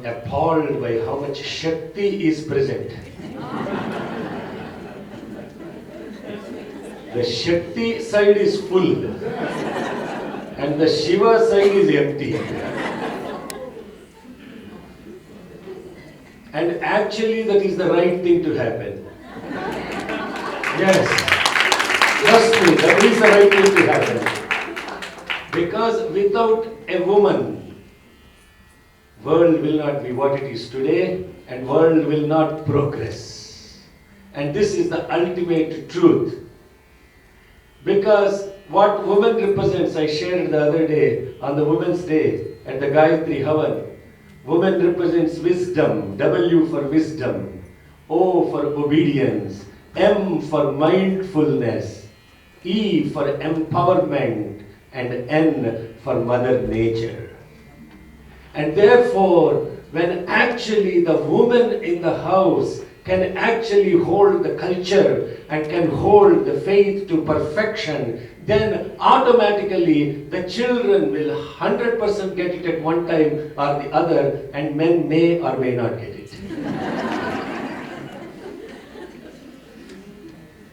Appalled by how much Shakti is present. The Shakti side is full and the Shiva side is empty. And actually that is the right thing to happen. Yes, trust me, that is the right thing to happen. Because without a woman, world will not be what it is today and world will not progress. And this is the ultimate truth. Because what woman represents, I shared the other day on the Women's Day at the Gayatri Havan. Woman represents wisdom, W for wisdom, O for obedience, M for mindfulness, E for empowerment, and N for Mother Nature. And therefore, when actually the woman in the house can actually hold the culture and can hold the faith to perfection, then automatically the children will 100% get it at one time or the other, and men may or may not get it.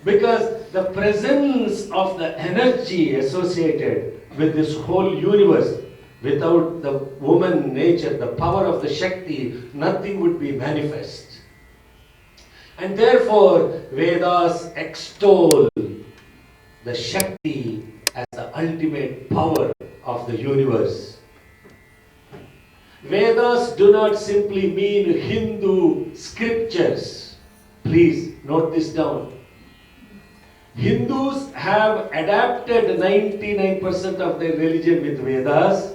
Because the presence of the energy associated with this whole universe, without the woman nature, the power of the Shakti, nothing would be manifest. And therefore, Vedas extol the Shakti as the ultimate power of the universe. Vedas do not simply mean Hindu scriptures. Please note this down. Hindus have adapted 99% of their religion with Vedas,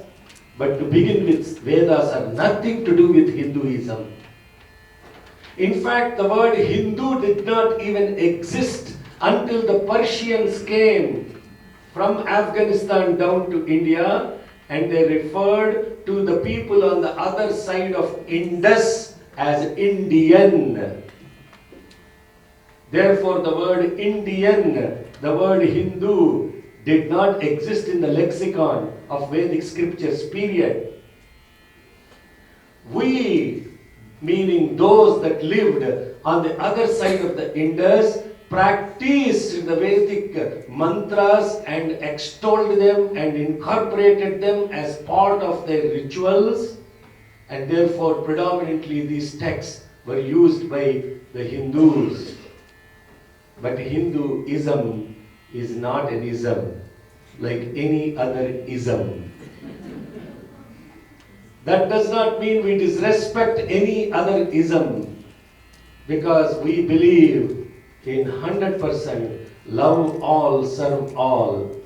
but to begin with, Vedas are nothing to do with Hinduism. In fact, the word Hindu did not even exist until the Persians came from Afghanistan down to India, and they referred to the people on the other side of Indus as Indian. Therefore, the word Indian, the word Hindu, did not exist in the lexicon of Vedic scriptures, period. We, meaning those that lived on the other side of the Indus, practiced the Vedic mantras and extolled them and incorporated them as part of their rituals, and therefore predominantly these texts were used by the Hindus. But Hinduism is not an ism like any other ism. That does not mean we disrespect any other ism, because we believe in 100% love all, serve all.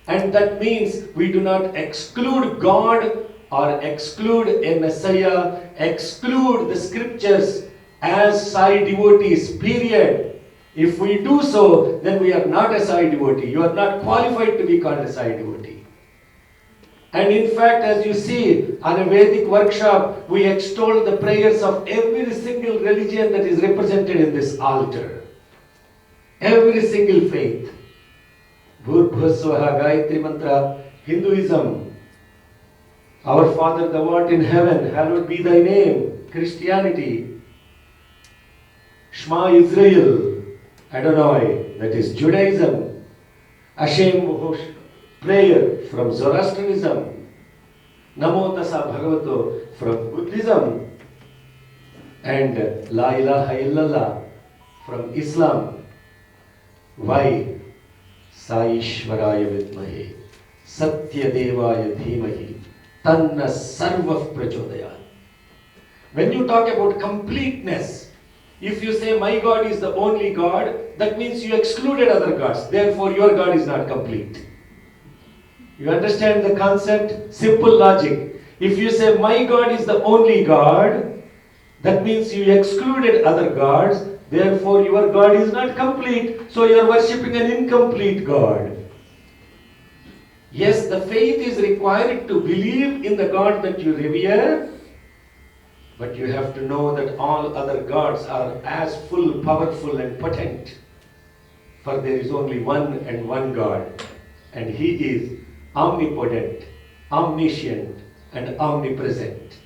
And that means we do not exclude God or exclude a Messiah, exclude the scriptures as Sai devotees, period. If we do so, then we are not a Sai devotee. You are not qualified to be called a Sai devotee. And in fact, as you see, on a Vedic workshop, we extol the prayers of every single religion that is represented in this altar. Every single faith. Bhurbhusvaha, Gayatri Mantra, Hinduism. Our Father, thou art in heaven, hallowed be thy name. Christianity. Shema Israel. Adonai, that is Judaism. Hashem prayer from Zoroastrianism. Namo Tassa Bhagavato from Buddhism. And La ilaha illallah from Islam. Why? Saishwaraya Vidmahe Satyadevaya Dhimahi Tanna Sarva Prachodayat. When you talk about completeness, if you say my God is the only God, that means you excluded other gods. Therefore, your God is not complete. You understand the concept? Simple logic. If you say my God is the only God, that means you excluded other gods. Therefore, your God is not complete. So you are worshipping an incomplete God. Yes, the faith is required to believe in the God that you revere, but you have to know that all other gods are as full, powerful and potent. For there is only one and one God, and He is omnipotent, omniscient and omnipresent.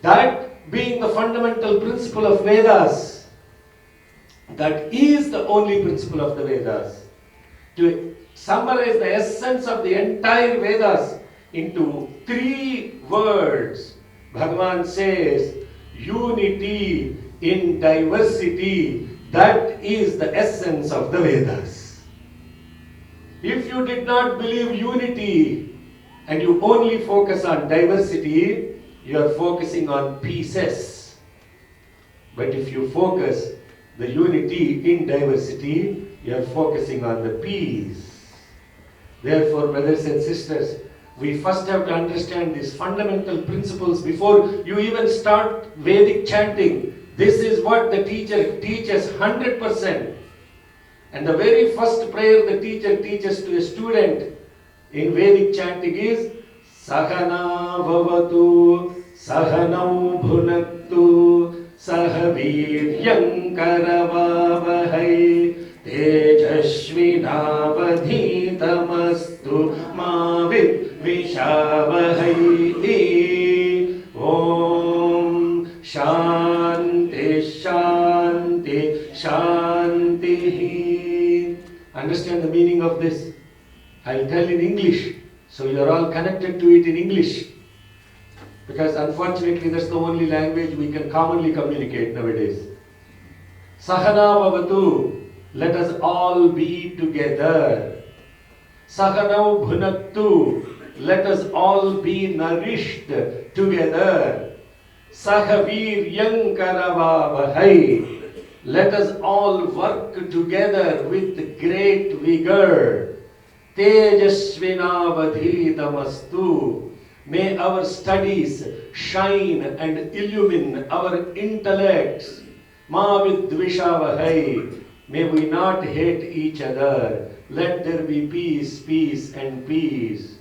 That being the fundamental principle of Vedas, that is the only principle of the Vedas. To summarize the essence of the entire Vedas into 3 words, Bhagavan says, unity in diversity, that is the essence of the Vedas. If you did not believe unity and you only focus on diversity, you are focusing on pieces. But if you focus the unity in diversity, you are focusing on the piece. Therefore, brothers and sisters, we first have to understand these fundamental principles before you even start Vedic chanting. This is what the teacher teaches 100%. And the very first prayer the teacher teaches to a student in Vedic chanting is Sahana Vavatu Sahanau Bhunaktu Sahaviryam Karavavahai Tejashvinavadhitamastu Mavid Vishavahai. Om Shanti Shanti Shanti. Understand the meaning of this? I'll tell in English, so you are all connected to it in English. Because unfortunately that's the only language we can commonly communicate nowadays. Sahana Bhavatu, let us all be together. Sahanau Bhunaktu, let us all be nourished together. Sahaviryam Karavavahai, let us all work together with great vigor. Tejasvinavadhitamastu, may our studies shine and illumine our intellects. Ma vidvishavahai, may we not hate each other. Let there be peace, peace and peace.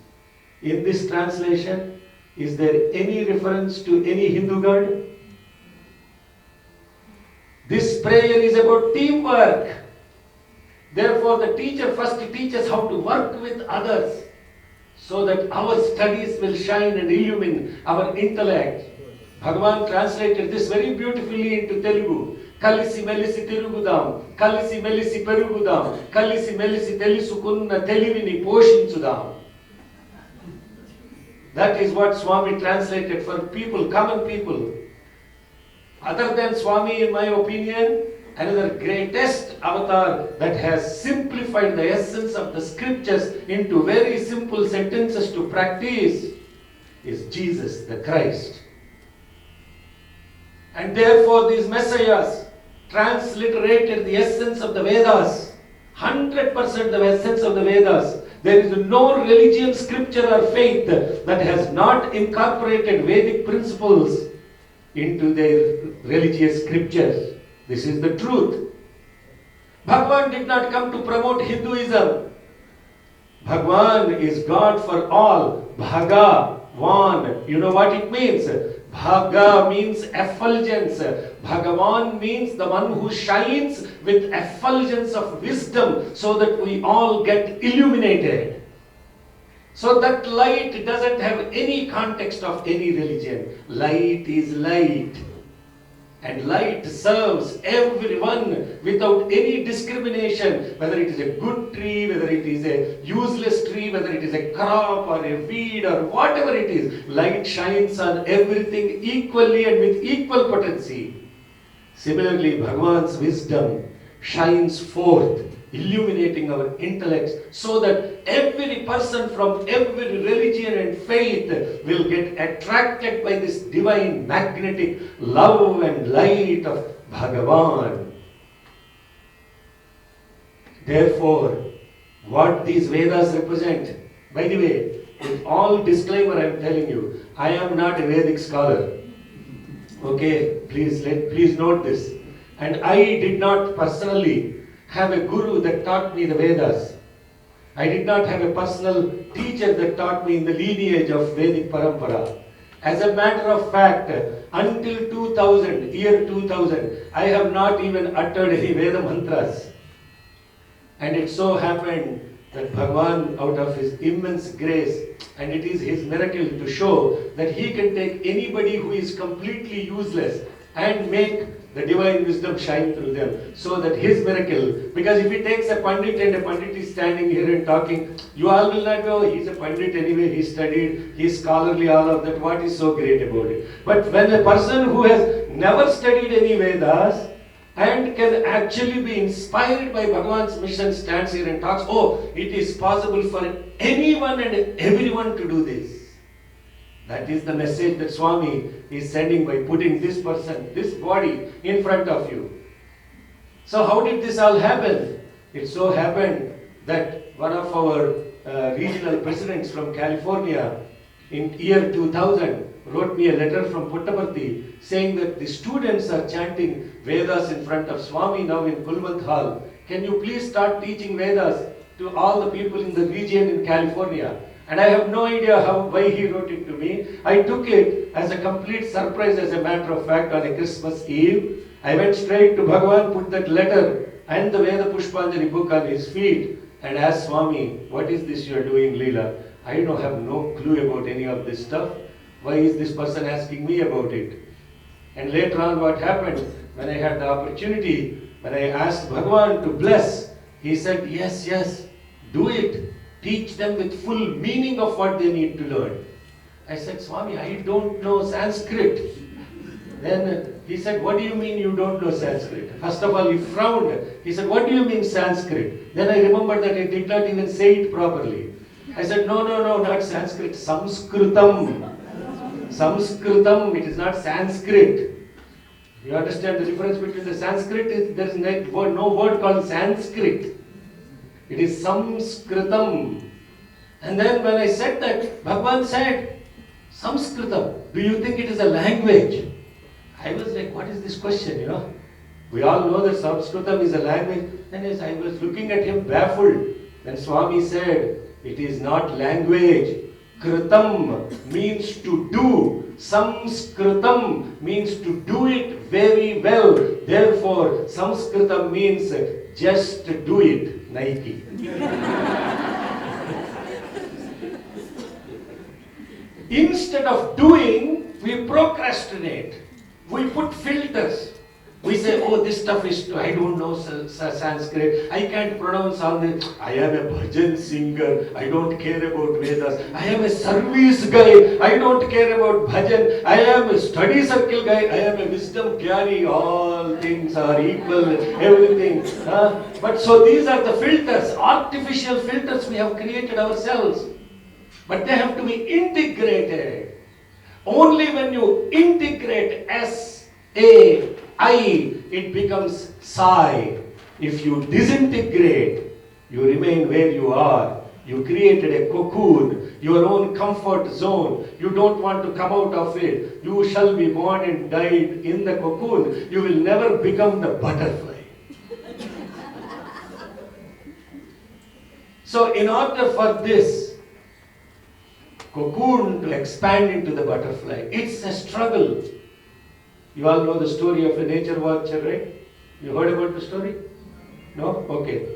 In this translation, is there any reference to any Hindu god? This prayer is about teamwork. Therefore, the teacher first teaches how to work with others so that our studies will shine and illumine our intellect. Bhagavan translated this very beautifully into Telugu. Kalisi melisi tirugudam, kalisi melisi perugudam, kalisi melisi telisukunna telivini poshinchudam. That is what Swami translated for people, common people. Other than Swami, in my opinion, another greatest avatar that has simplified the essence of the scriptures into very simple sentences to practice is Jesus, the Christ. And therefore these messiahs transliterated the essence of the Vedas, 100% the essence of the Vedas. There is no religion, scripture or faith that has not incorporated Vedic principles into their religious scriptures. This is the truth. Bhagavan did not come to promote Hinduism. Bhagavan is God for all. Bhagavan. You know what it means? Bhaga means effulgence. Bhagavan means the one who shines with effulgence of wisdom so that we all get illuminated. So that light doesn't have any context of any religion. Light is light. And light serves everyone without any discrimination, whether it is a good tree, whether it is a useless tree, whether it is a crop or a weed or whatever it is. Light shines on everything equally and with equal potency. Similarly, Bhagavan's wisdom shines forth, illuminating our intellects so that every person from every religion and faith will get attracted by this divine magnetic love and light of Bhagavan. Therefore, what these Vedas represent, by the way, with all disclaimer I am telling you, I am not a Vedic scholar. Okay, please note this. And I did not personally have a guru that taught me the Vedas. I did not have a personal teacher that taught me in the lineage of Vedic Parampara. As a matter of fact, until year 2000, I have not even uttered any Veda mantras. And it so happened that Bhagavan, out of his immense grace, And it is his miracle to show that he can take anybody who is completely useless and make the divine wisdom shine through them. So that his miracle, because if he takes a Pandit and a Pandit is standing here and talking, you all will not know, he's a Pandit anyway, he studied, he's scholarly, all of that, what is so great about it? But when a person who has never studied any Vedas and can actually be inspired by Bhagavan's mission stands here and talks, oh, it is possible for anyone and everyone to do this. That is the message that Swami is sending by putting this person, this body in front of you. So how did this all happen? It so happened that one of our regional presidents from California in year 2000 wrote me a letter from Puttaparthi saying that the students are chanting Vedas in front of Swami now in Kulwant Hall. Can you please start teaching Vedas to all the people in the region in California? And I have no idea why he wrote it to me. I took it as a complete surprise, as a matter of fact, on a Christmas Eve. I went straight to Bhagavan, put that letter and the Veda Pushpanjali book on his feet and asked Swami, what is this you are doing, Leela? I have no clue about any of this stuff. Why is this person asking me about it? And later on what happened, when I had the opportunity, when I asked Bhagavan to bless, he said, yes, do it. Teach them with full meaning of what they need to learn. I said, Swami, I don't know Sanskrit. Then he said, what do you mean you don't know Sanskrit? First of all, he frowned. He said, what do you mean Sanskrit? Then I remembered that I did not even say it properly. I said, no, not Sanskrit, Samskritam. Samskritam, it is not Sanskrit. You understand the difference between the Sanskrit? There is no word called Sanskrit. It is Samskritam. And then when I said that, Bhagavan said, Samskritam, do you think it is a language? I was like, what is this question, We all know that Samskritam is a language. Then as I was looking at him baffled, then Swami said, it is not language. Kritam means to do. Samskritam means to do it very well. Therefore, Samskritam means just do it. Nike. Instead of doing, we procrastinate. We put filters. We say, oh, this stuff is, I don't know Sanskrit, I can't pronounce all this. I am a bhajan singer, I don't care about Vedas. I am a service guy, I don't care about bhajan. I am a study circle guy, I am a wisdom gyari. All things are equal, everything. But so these are the filters, artificial filters we have created ourselves. But they have to be integrated. Only when you integrate S-A-I, it becomes Sai. If you disintegrate, you remain where you are. You created a cocoon, your own comfort zone. You don't want to come out of it. You shall be born and died in the cocoon. You will never become the butterfly. So in order for this cocoon to expand into the butterfly, it's a struggle. You all know the story of a nature watcher, right? You heard about the story? No? Okay.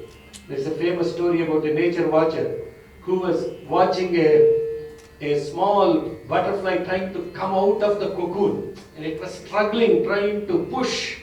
There's a famous story about a nature watcher who was watching a small butterfly trying to come out of the cocoon. And it was struggling, trying to push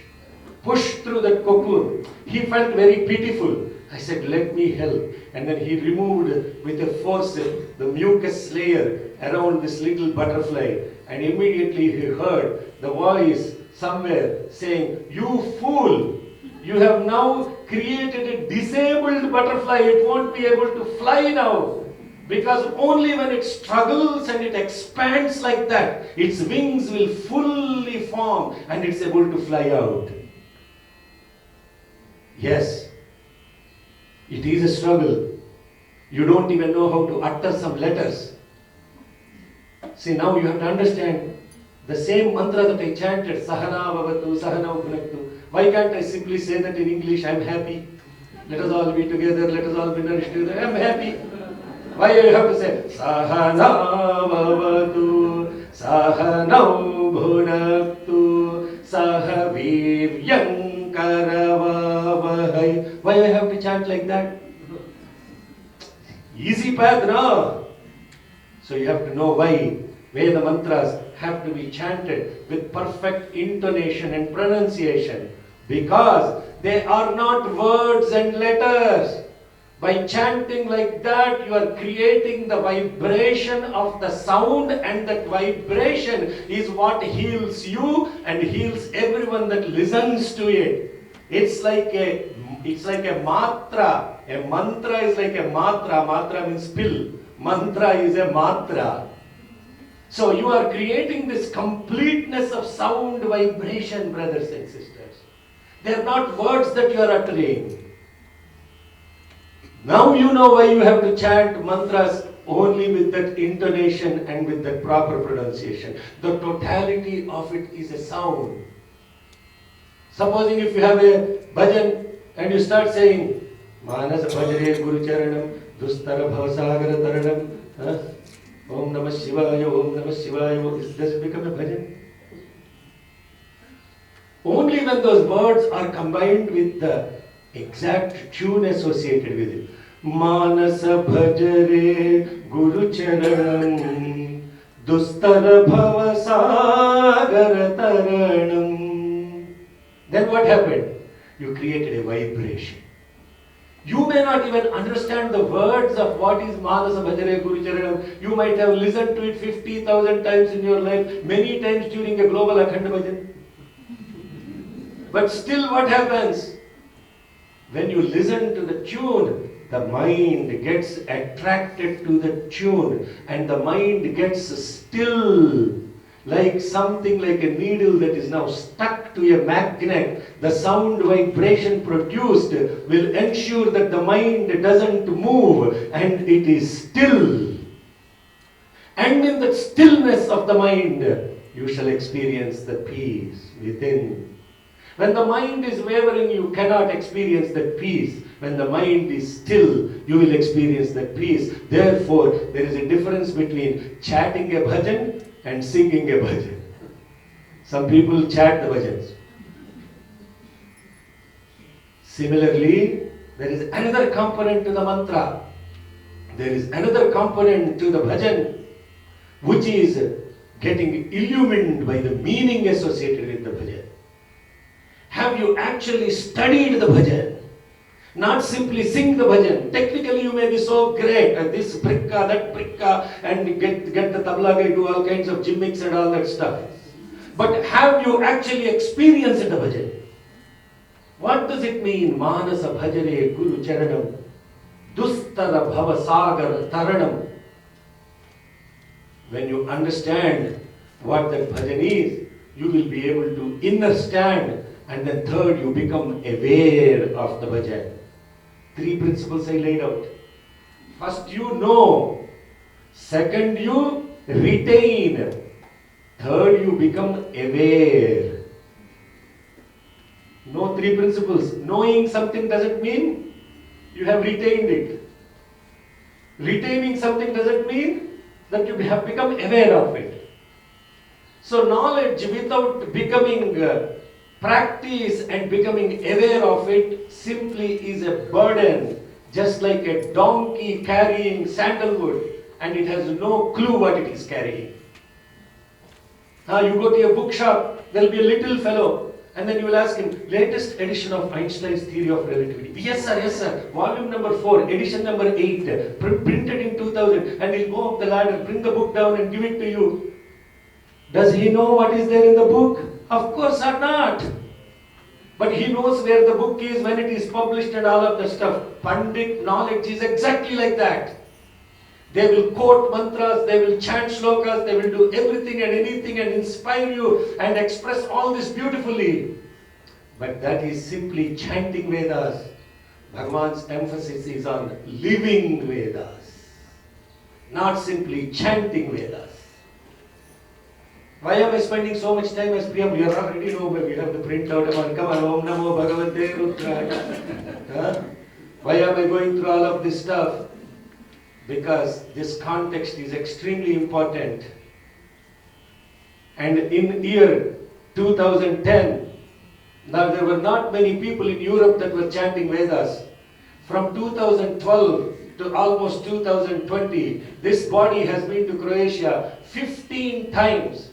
through that cocoon. He felt very pitiful. I said, let me help. And then he removed with a forceps the mucus layer around this little butterfly. And immediately he heard the voice somewhere saying, you fool, you have now created a disabled butterfly. It won't be able to fly now. Because only when it struggles and it expands like that, its wings will fully form and it's able to fly out. Yes, it is a struggle. You don't even know how to utter some letters. See, now you have to understand the same mantra that I chanted, Sahana Bhavatu, Sahana Bhunaktu. Why can't I simply say that in English, I'm happy? Let us all be together, let us all be nourished together, I'm happy. Why you have to say, Sahana Bhavatu, Sahana Bhunaktu, Sahaviryam Karavavahai. Why I have to chant like that? Easy path, no? So you have to know why Veda mantras have to be chanted with perfect intonation and pronunciation, because they are not words and letters. By chanting like that, you are creating the vibration of the sound, and that vibration is what heals you and heals everyone that listens to it. It's like a matra. A mantra is like a matra. Matra means pill. Mantra is a matra. So you are creating this completeness of sound vibration, brothers and sisters. They are not words that you are uttering. Now you know why you have to chant mantras only with that intonation and with that proper pronunciation. The totality of it is a sound. Supposing if you have a bhajan and you start saying Manas Bhajare Guru Charanam Dustara Bhavasagara Taranam Om Namah Shivaya, Om Namah Shivaya, does it become a bhajan? Only when those words are combined with the exact tune associated with it. Manasa bhajare Guru Charanam Dustara Bhavasagara Taranam. Then what happened? You created a vibration. You may not even understand the words of what is Manasa Bhajare Guru Charanam. You might have listened to it 50,000 times in your life, many times during a global Akhanda Bhajan. But still what happens? When you listen to the tune, the mind gets attracted to the tune and the mind gets still, like something like a needle that is now stuck to a magnet. The sound vibration produced will ensure that the mind doesn't move and it is still. And in the stillness of the mind, you shall experience the peace within. When the mind is wavering, you cannot experience that peace. When the mind is still, you will experience that peace. Therefore, there is a difference between chanting a bhajan and singing a bhajan. Some people chant the bhajans. Similarly, there is another component to the mantra. There is another component to the bhajan, which is getting illumined by the meaning associated with the bhajan. Have you actually studied the bhajan? Not simply sing the bhajan. Technically you may be so great at this prikka, that prikka, and get the tabla guy, do all kinds of gimmicks and all that stuff. But have you actually experienced the bhajan? What does it mean? Manasa bhajare Guru Charanam Dustara Bhavasagar Taranam. When you understand what that bhajan is, you will be able to understand. And then third, you become aware of the bhajan. 3 principles I laid out. First, you know. Second, you retain. Third, you become aware. Know 3 principles. Knowing something doesn't mean you have retained it. Retaining something doesn't mean that you have become aware of it. So knowledge without becoming practice and becoming aware of it simply is a burden, just like a donkey carrying sandalwood and it has no clue what it is carrying. You go to a bookshop, there will be a little fellow, and then you will ask him, latest edition of Einstein's theory of relativity. Yes sir, volume number 4, edition number 8, printed in 2000, and he'll go up the ladder, bring the book down and give it to you. Does he know what is there in the book? Of course not. But he knows where the book is, when it is published and all of the stuff. Pandit knowledge is exactly like that. They will quote mantras, they will chant shlokas, they will do everything and anything and inspire you and express all this beautifully. But that is simply chanting Vedas. Bhagavan's emphasis is on living Vedas, not simply chanting Vedas. Why am I spending so much time as Priyam? You already know, we have the printout. Come on, Om Namo Bhagavate Rudraya. Why am I going through all of this stuff? Because this context is extremely important. And in year 2010, now there were not many people in Europe that were chanting Vedas. From 2012 to almost 2020. This body has been to Croatia 15 times.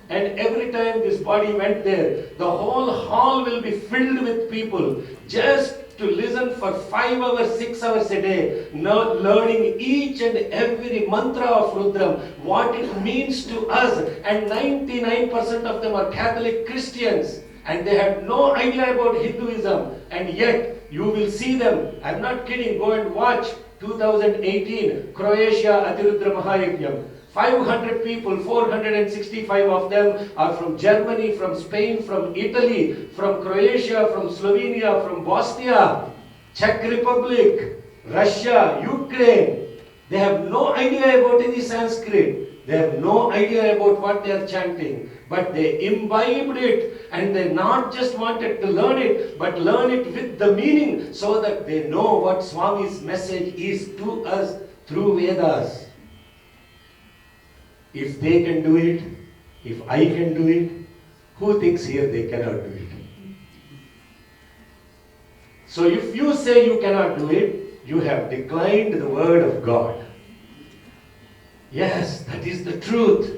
And every time this body went there, the whole hall will be filled with people just to listen for 5 hours, 6 hours a day, learning each and every mantra of Rudram, what it means to us. And 99% of them are Catholic Christians, and they have no idea about Hinduism. And yet, you will see them, I'm not kidding, go and watch 2018 Croatia Atirudra Mahayajnam. 500 people, 465 of them are from Germany, from Spain, from Italy, from Croatia, from Slovenia, from Bosnia, Czech Republic, Russia, Ukraine. They have no idea about any Sanskrit. They have no idea about what they are chanting. But they imbibed it, and they not just wanted to learn it, but learn it with the meaning so that they know what Swami's message is to us through Vedas. If they can do it, if I can do it, who thinks here they cannot do it? So if you say you cannot do it, you have declined the word of God. Yes, that is the truth.